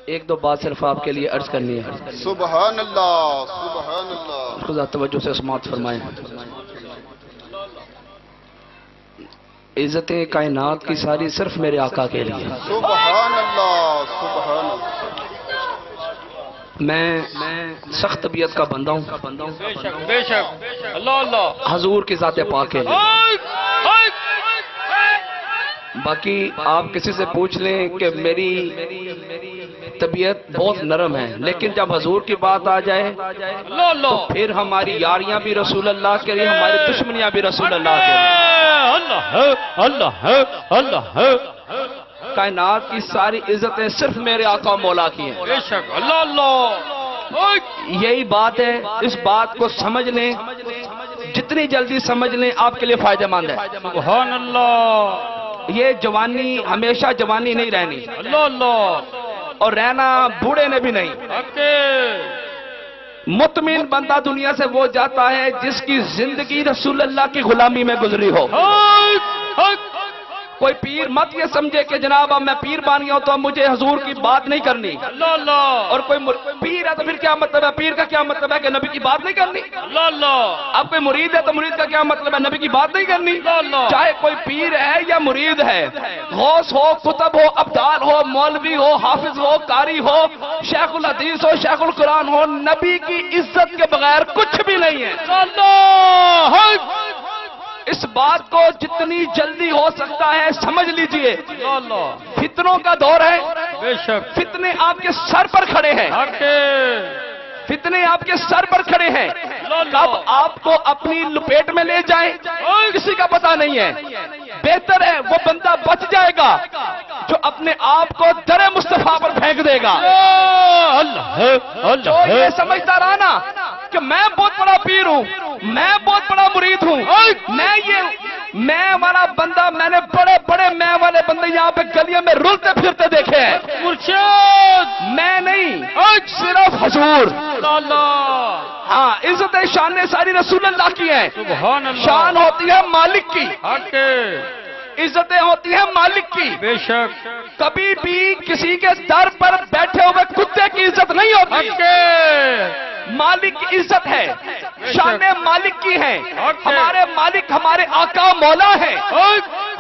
ایک دو بات صرف آپ کے لیے عرض کرنی ہے. سبحان اللہ سبحان اللہ. خدا توجہ سے سماعت فرمائیں. عزتیں کائنات کی ساری صرف میرے آقا کے لیے. سبحان اللہ سبحان اللہ. میں سخت طبیعت کا بندہ ہوں. بے شک اللہ اللہ حضور کی ذات پاک کے لیے. باقی آپ کسی سے پوچھ لیں کہ میری طبیعت بہت نرم ہے، لیکن جب حضور کی بات آ جائے تو پھر ہماری یاریاں بھی رسول اللہ کے لیے، ہماری دشمنیاں بھی رسول اللہ کے لیے. اللہ اللہ اللہ. کائنات کی ساری عزتیں صرف میرے آقا مولا کی ہیں. بے شک اللہ اللہ. یہی بات ہے، اس بات کو سمجھ لیں، جتنی جلدی سمجھ لیں آپ کے لیے فائدہ مند ہے. سبحان اللہ. یہ جوانی ہمیشہ جوانی نہیں رہنی، اللہ اللہ. اور رہنا بوڑھے نے بھی نہیں. مطمئن بندہ دنیا سے وہ جاتا ہے جس کی زندگی رسول اللہ کی غلامی میں گزری ہو. کوئی پیر مت یہ سمجھے کہ جناب اب میں پیر بن گیا ہوں تو اب مجھے حضور کی بات نہیں کرنی. اللہ اللہ. اور کوئی پیر ہے تو پھر کیا مطلب ہے؟ پیر کا کیا مطلب ہے کہ نبی کی بات نہیں کرنی. اللہ اللہ. اب کوئی مرید ہے تو مرید کا کیا مطلب ہے؟ نبی کی بات نہیں کرنی. اللہ. چاہے کوئی پیر ہے یا مرید ہے، غوث ہو، کتب ہو، ابدال ہو، مولوی ہو، حافظ ہو، قاری ہو، شیخ الحدیث ہو، شیخ القرآن ہو، نبی کی عزت کے بغیر کچھ بھی نہیں ہے. اللہ. اس بات کو جتنی جلدی ہو سکتا ہے سمجھ لیجئے. اللہ. فتنوں کا دور ہے، بے شک. فتنے آپ کے سر پر کھڑے ہیں. فتنے آپ کے سر پر کھڑے ہیں. کب آپ کو اپنی لپیٹ میں لے جائیں کسی کا پتہ نہیں ہے. بہتر ہے وہ بندہ بچ جائے گا جو اپنے آپ کو در مصطفیٰ پر پھینک دے گا. جو یہ سمجھتا رہا نا کہ میں بہت بڑا پیر ہوں، میں بہت بڑا مرید ہوں، میں والا بندہ، میں نے بڑے بڑے میں والے بندے یہاں پہ گلیوں میں رلتے پھرتے دیکھے ہیں. مرشد میں نہیں، صرف حضور. ہاں عزت شان ساری رسول اللہ کی ہیں. سبحان اللہ. شان ہوتی ہے مالک کی، عزتیں ہوتی ہیں مالک کی. بے شک. کبھی بھی کسی کے در پر بیٹھے ہوئے کتے کی عزت نہیں ہوتی. مالک کی عزت ہے، شان مالک کی ہے. ہمارے مالک ہمارے آقا مولا ہیں.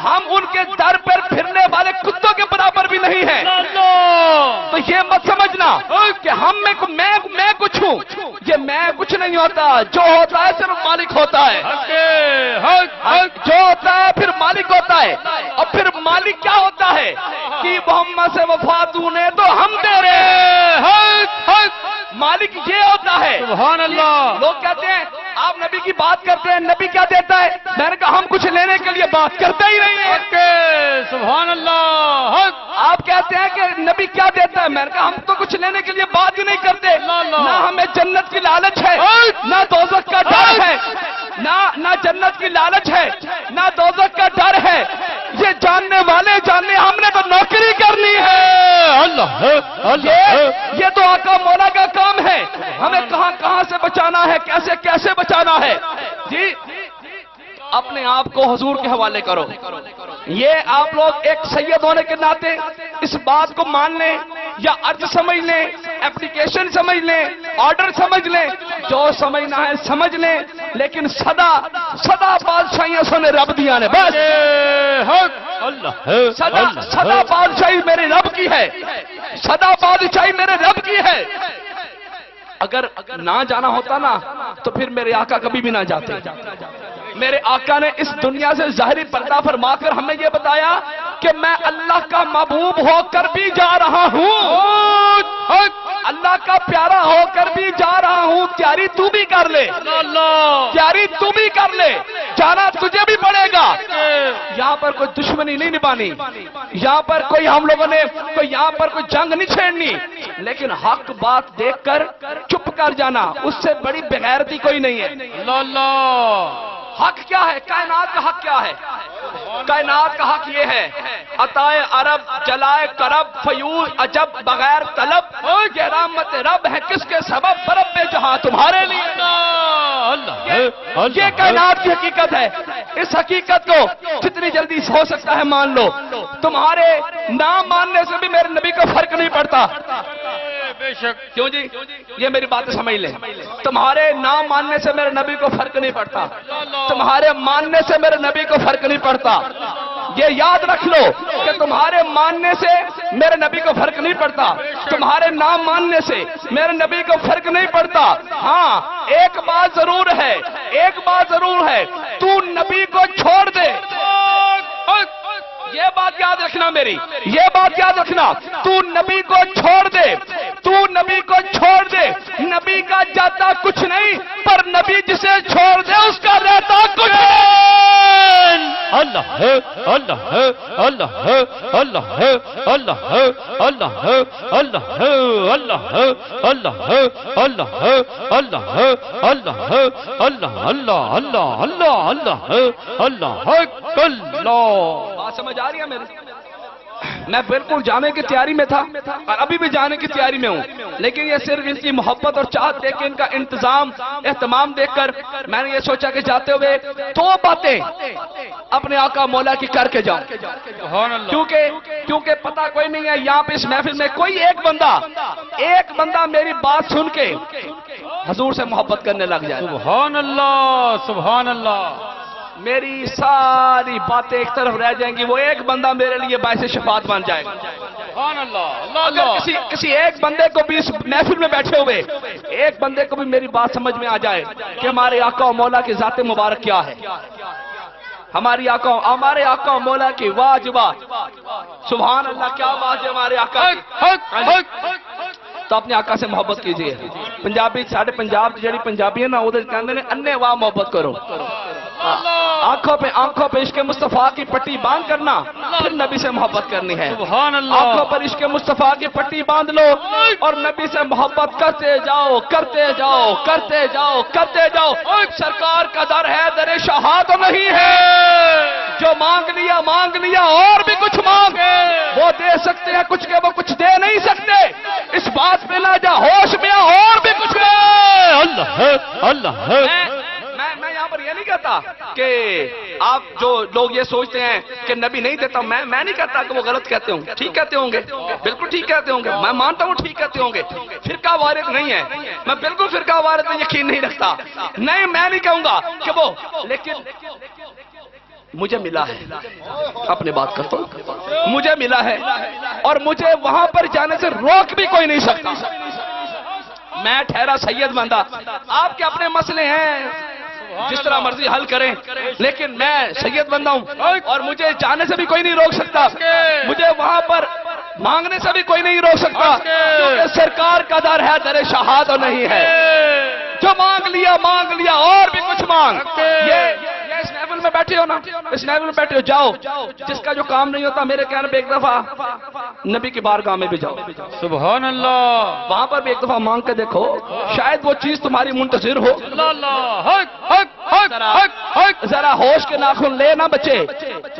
ہم ان کے در پر پھرنے والے کتوں کے برابر بھی نہیں ہیں. تو یہ مت سمجھنا کہ میں کچھ ہوں. یہ میں کچھ نہیں ہوتا، جو ہوتا ہے صرف مالک ہوتا ہے. جو ہوتا ہے پھر مالک ہوتا ہے. اور پھر مالک کیا ہوتا ہے کہ محمد سے وفا تو نے تو ہم تیرے. مالک یہ ہوتا ہے. سبحان اللہ. لوگ کہتے ہیں آپ نبی کی بات کرتے ہیں، نبی کیا دیتا ہے؟ میں نے کہا ہم کچھ لینے کے لیے بات کرتے ہی نہیں ہیں. سبحان اللہ. آپ کہتے ہیں کہ نبی کیا دیتا ہے؟ میں نے کہا ہم تو کچھ لینے کے لیے بات ہی نہیں کرتے. نہ ہمیں جنت کی لالچ ہے، نہ دوزخ کا ڈر ہے. نہ جنت کی لالچ ہے، نہ دوزخ کا ڈر ہے. یہ جاننے والے جاننے، ہم نے تو نوکری کرنی ہے. یہ تو آقا مولا کا کام ہے. ہمیں کہاں کہاں سے بچانا ہے، کیسے کیسے بچانا ہے. جی اپنے آپ کو حضور کے حوالے کرو. یہ آپ لوگ ایک سید ہونے کے ناطے اس بات کو مان لیں یا عرض سمجھ لیں، اپلیکیشن سمجھ لیں، آرڈر سمجھ لیں، جو سمجھنا ہے سمجھ لیں، لیکن صدا بادشاہیاں سنے رب دیا نے. بس صدا بادشاہی میرے رب کی ہے، صدا بادشاہی میرے رب کی ہے. اگر نہ جانا ہوتا نا تو پھر میرے آقا کبھی بھی نہ جاتے. میرے آقا نے اس دنیا سے ظاہری پردہ فرما کر ہمیں یہ بتایا کہ میں اللہ کا محبوب ہو کر بھی جا رہا ہوں، اللہ کا پیارا ہو کر بھی جا رہا ہوں. تیاری تو بھی کر لے، تیاری تو بھی کر لے، جانا تجھے بھی پڑے گا. یہاں پر کوئی دشمنی نہیں نبھانی، یہاں پر کوئی ہم لوگوں نے یہاں پر کوئی جنگ نہیں چھیڑنی، لیکن حق بات دیکھ کر چپ کر جانا اس سے بڑی بغیرتی کوئی نہیں ہے. حق کیا ہے؟ کائنات کا حق کیا ہے؟ کائنات کا حق یہ ہے عطائے عرب جلائے کرب فیوز عجب بغیر طلب. یہ رحمت رب ہے کس کے سبب؟ رب جہاں تمہارے لیے. اللہ یہ کائنات کی حقیقت ہے. اس حقیقت کو جتنی جلدی ہو سکتا ہے مان لو. تمہارے نام ماننے سے بھی میرے نبی کو فرق نہیں پڑتا. بے شک. کیوں جی؟ یہ میری باتیں سمجھ لیں. تمہارے نام ماننے سے میرے نبی کو فرق نہیں پڑتا. تمہارے ماننے سے میرے نبی کو فرق نہیں پڑتا. یہ یاد رکھ لو کہ تمہارے ماننے سے میرے نبی کو فرق نہیں پڑتا. تمہارے نام ماننے سے میرے نبی کو فرق نہیں پڑتا. ہاں ایک بات ضرور ہے, ایک بات ضرور ہے, تو نبی کو چھوڑ دے. یہ بات یاد رکھنا میری, یہ بات یاد رکھنا. تو نبی کو چھوڑ دے, تو نبی کو چھوڑ دے. نبی کا جاتا کچھ نہیں, پر نبی جسے چھوڑ دے اس کا رہتا کچھ نہیں. اللہ ہے, اللہ ہے, اللہ ہے, اللہ ہے, اللہ ہے, اللہ ہے, اللہ ہے, اللہ ہے, اللہ ہے, اللہ ہے, اللہ ہے, اللہ ہے, اللہ, اللہ, اللہ, اللہ, اللہ ہے, اللہ ہے, اللہ. بات سمجھ آ رہی ہے میری؟ میں بالکل جانے کی تیاری میں تھا اور ابھی بھی جانے کی تیاری میں ہوں, لیکن یہ صرف ان کی محبت اور چاہت دیکھ کے, ان کا انتظام اہتمام دیکھ کر میں نے یہ سوچا کہ جاتے ہوئے دو باتیں اپنے آقا مولا کی کر کے جاؤں. سبحان اللہ. کیونکہ پتہ کوئی نہیں ہے یہاں پہ اس محفل میں کوئی ایک بندہ میری بات سن کے حضور سے محبت کرنے لگ جائے. سبحان اللہ, سبحان اللہ. میری ساری باتیں ایک طرف رہ جائیں گی, وہ ایک بندہ میرے لیے باعث شفاعت بن جائے گا. سبحان اللہ, اللہ, اگر اللہ. کسی ایک بندے کو بھی اس محفل میں بیٹھے ہوئے ایک بندے کو بھی میری بات سمجھ میں آ جائے کہ ہمارے آقا و مولا کی ذات مبارک کیا ہے, ہمارے آقا و مولا کی واجبات, سبحان اللہ کیا بات ہے ہمارے آقا کی, تو اپنے آقا سے محبت کیجئے. پنجابی ساڑھے پنجاب جڑی پنجابی ہے نا وہ کہتے ہیں انے واہ محبت کرو. آنکھوں پہ عشق مصطفیٰ کی پٹی باندھ کرنا, پھر نبی سے محبت کرنی ہے. سبحان اللہ. آنکھوں پر عشق مصطفیٰ کی پٹی باندھ لو اور نبی سے محبت کرتے جاؤ, کرتے جاؤ, کرتے جاؤ, کرتے جاؤ. سرکار کا در ہے, در شہاد تو نہیں ہے. جو مانگ لیا اور بھی کچھ مانگ, وہ دے سکتے ہیں کچھ کے وہ کچھ دے نہیں سکتے. اس بات پہ نہ جا, ہوش میں اور بھی کچھ دے. اللہ ہے, اللہ ہے. میں یہاں پر یہ نہیں کہتا کہ آپ جو لوگ یہ سوچتے ہیں کہ نبی نہیں دیتا, میں نہیں کہتا کہ وہ غلط کہتے ہوں گے, ٹھیک کہتے ہوں گے, بالکل ٹھیک کہتے ہوں گے, میں مانتا ہوں ٹھیک کہتے ہوں گے. فرقہ وارث نہیں ہے, میں بالکل فرقہ وارث میں یقین نہیں رکھتا. نہیں, میں نہیں کہوں گا کہ وہ, لیکن مجھے ملا ہے, اپنے بات کرتا ہوں, مجھے ملا ہے اور مجھے وہاں پر جانے سے روک بھی کوئی نہیں سکتا. میں ٹھہرا سید بندہ, آپ کے اپنے مسئلے ہیں جس طرح مرضی حل کریں, لیکن میں سید بندہ ہوں اور مجھے جانے سے بھی کوئی نہیں روک سکتا, مجھے وہاں پر مانگنے سے بھی کوئی نہیں روک سکتا, کیونکہ سرکار کا در ہے, در شہادت نہیں ہے. جو مانگ لیا اور بھی کچھ مانگ. یہ اس محفل میں بیٹھے ہو نا, اس محفل میں بیٹھے ہو, جاؤ, جس کا جو کام نہیں ہوتا میرے کہنے پہ ایک دفعہ نبی کی بارگاہ میں بھی جاؤ. سبحان اللہ. وہاں پر بھی ایک دفعہ مانگ کے دیکھو, شاید وہ چیز تمہاری منتظر ہو. ذرا ہوش کے ناخن لے نہ بچے,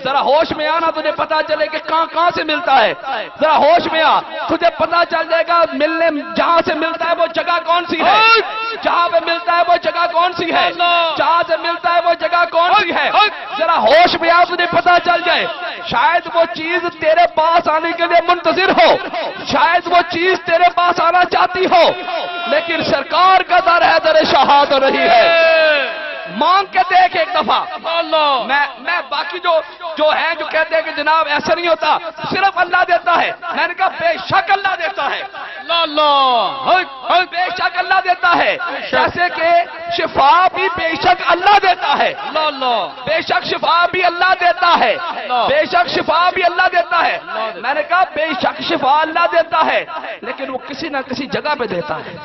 ذرا ہوش میں آنا, تجھے پتا چلے کہ کہاں سے ملتا ہے. ذرا ہوش میں آ, تجھے پتا چل جائے گا ملنے جہاں سے ملتا ہے وہ جگہ کون سی ہے, جہاں پہ ملتا ہے وہ جگہ کون سی ہے, جہاں سے ملتا ہے وہ جگہ کون سی ہے. ذرا ہوش میں آ, تجھے پتا چل جائے شاید وہ چیز تیرے پاس آنے کے لیے منتظر ہو, شاید وہ چیز تیرے پاس آنا چاہتی ہو, لیکن سرکار کا در ہے, در شہادت رہی ہے. مانگ کے دیکھ ایک دفعہ. میں باقی جو ہیں جو کہتے ہیں کہ جناب ایسا نہیں ہوتا, صرف اللہ دیتا ہے, میں نے کہا بے شک اللہ دیتا ہے, بے شک اللہ دیتا ہے. جیسے کہ شفا بھی بے شک اللہ دیتا ہے, بے شک شفا بھی اللہ دیتا ہے, بے شک شفا بھی اللہ دیتا ہے. میں نے کہا بے شک شفا اللہ دیتا ہے, لیکن وہ کسی نہ کسی جگہ پہ دیتا ہے.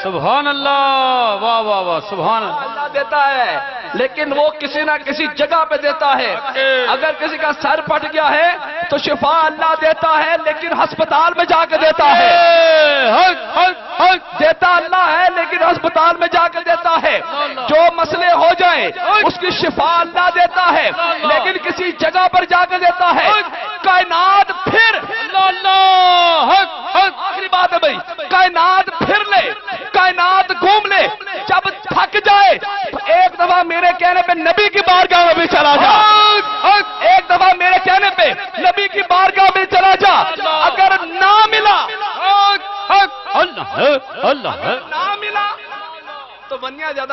سبحان اللہ, واہ واہ واہ, سبحان اللہ دیتا ہے, لیکن وہ کسی نہ کسی جگہ پہ دیتا ہے. اگر کسی کا سر پھٹ گیا ہے تو شفا اللہ دیتا ہے, لیکن ہسپتال میں جا کے دیتا ہے. دیتا اللہ ہے لیکن ہسپتال میں جا کے دیتا ہے. جو مسئلے ہو جائیں اس کی شفا اللہ دیتا ہے, لیکن کسی جگہ پر جا کے دیتا ہے. کائنات پھر, آخری بات ہے بھائی, کائنات پھر لے, کائنات گھوم لے, جب تھک جائے